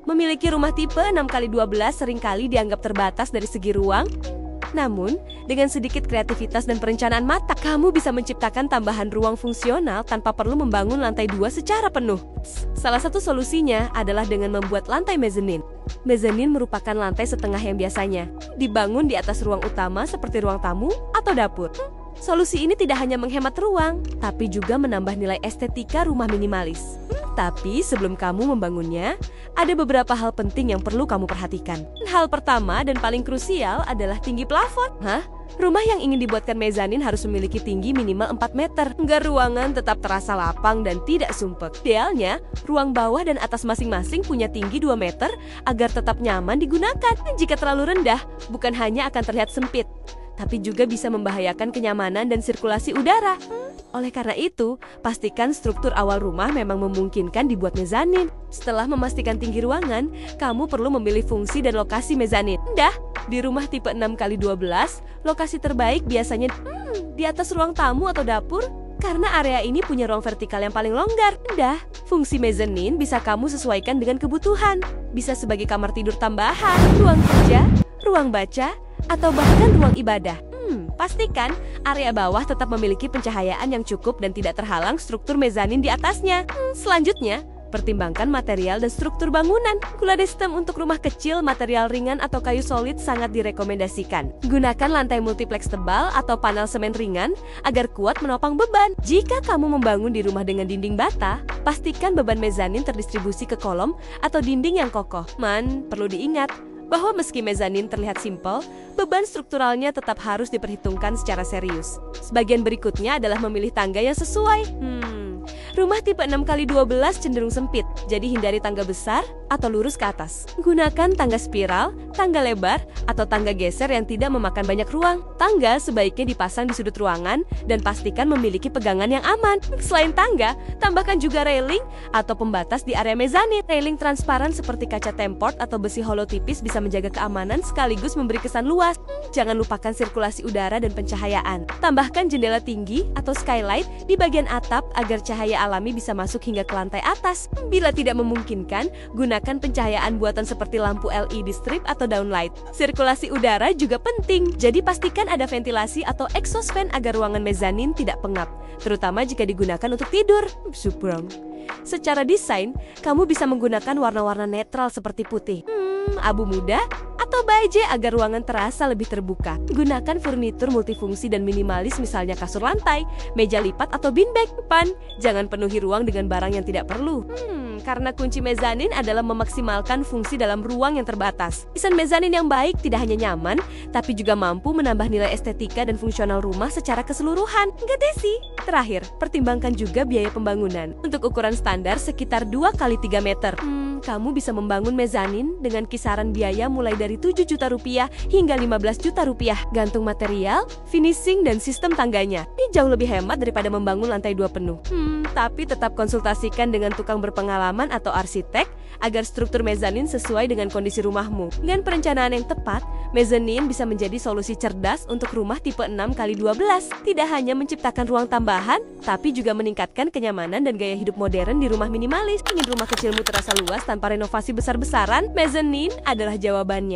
Memiliki rumah tipe 6x12 seringkali dianggap terbatas dari segi ruang. Namun, dengan sedikit kreativitas dan perencanaan matang, kamu bisa menciptakan tambahan ruang fungsional tanpa perlu membangun lantai 2 secara penuh. Salah satu solusinya adalah dengan membuat lantai mezanin. Mezanin merupakan lantai setengah yang biasanya dibangun di atas ruang utama seperti ruang tamu atau dapur. Solusi ini tidak hanya menghemat ruang, tapi juga menambah nilai estetika rumah minimalis. Tapi sebelum kamu membangunnya, ada beberapa hal penting yang perlu kamu perhatikan. Hal pertama dan paling krusial adalah tinggi plafon. Rumah yang ingin dibuatkan mezanin harus memiliki tinggi minimal 4 meter, agar ruangan tetap terasa lapang dan tidak sumpek. Idealnya, ruang bawah dan atas masing-masing punya tinggi 2 meter agar tetap nyaman digunakan. Jika terlalu rendah, bukan hanya akan terlihat sempit, tapi juga bisa membahayakan kenyamanan dan sirkulasi udara. Oleh karena itu, pastikan struktur awal rumah memang memungkinkan dibuat mezanin. Setelah memastikan tinggi ruangan, kamu perlu memilih fungsi dan lokasi mezanin. Di rumah tipe 6x12, lokasi terbaik biasanya di atas ruang tamu atau dapur, karena area ini punya ruang vertikal yang paling longgar. Fungsi mezanin bisa kamu sesuaikan dengan kebutuhan. Bisa sebagai kamar tidur tambahan, ruang kerja, ruang baca, atau bahkan ruang ibadah. Pastikan area bawah tetap memiliki pencahayaan yang cukup dan tidak terhalang struktur mezanin di atasnya. Selanjutnya, pertimbangkan material dan struktur bangunan. Kuladestem untuk rumah kecil, material ringan atau kayu solid sangat direkomendasikan. Gunakan lantai multiplex tebal atau panel semen ringan agar kuat menopang beban. Jika kamu membangun di rumah dengan dinding bata, pastikan beban mezanin terdistribusi ke kolom atau dinding yang kokoh. Perlu diingat bahwa meski mezanin terlihat simpel, beban strukturalnya tetap harus diperhitungkan secara serius. Sebagian berikutnya adalah memilih tangga yang sesuai. Rumah tipe 6x12 cenderung sempit, jadi hindari tangga besar atau lurus ke atas. Gunakan tangga spiral, tangga lebar, atau tangga geser yang tidak memakan banyak ruang. Tangga sebaiknya dipasang di sudut ruangan dan pastikan memiliki pegangan yang aman. Selain tangga, tambahkan juga railing atau pembatas di area mezanin. Railing transparan seperti kaca temport atau besi holo tipis bisa menjaga keamanan sekaligus memberi kesan luas. Jangan lupakan sirkulasi udara dan pencahayaan. Tambahkan jendela tinggi atau skylight di bagian atap agar cahaya alami bisa masuk hingga ke lantai atas. Bila tidak memungkinkan, gunakan pencahayaan buatan seperti lampu LED strip atau downlight. Sirkulasi udara juga penting, jadi pastikan ada ventilasi atau exhaust fan agar ruangan mezanin tidak pengap, terutama jika digunakan untuk tidur. Secara desain, kamu bisa menggunakan warna-warna netral seperti putih, abu muda, atau beige agar ruangan terasa lebih terbuka. Gunakan furnitur multifungsi dan minimalis, misalnya kasur lantai, meja lipat, atau beanbag. Jangan penuhi ruang dengan barang yang tidak perlu. Karena kunci mezanin adalah memaksimalkan fungsi dalam ruang yang terbatas. Desain mezanin yang baik tidak hanya nyaman, tapi juga mampu menambah nilai estetika dan fungsional rumah secara keseluruhan. Terakhir, pertimbangkan juga biaya pembangunan. Untuk ukuran standar sekitar 2x3 meter. Kamu bisa membangun mezanin dengan kisaran biaya mulai dari 7 juta rupiah hingga 15 juta rupiah, gantung material, finishing, dan sistem tangganya. Ini jauh lebih hemat daripada membangun lantai 2 penuh. Tapi tetap konsultasikan dengan tukang berpengalaman atau arsitek agar struktur mezanin sesuai dengan kondisi rumahmu. Dengan perencanaan yang tepat, mezanin bisa menjadi solusi cerdas untuk rumah tipe 6x12. Tidak hanya menciptakan ruang tambahan, tapi juga meningkatkan kenyamanan dan gaya hidup modern di rumah minimalis. Ingin rumah kecilmu terasa luas tanpa renovasi besar-besaran? Mezanin adalah jawabannya.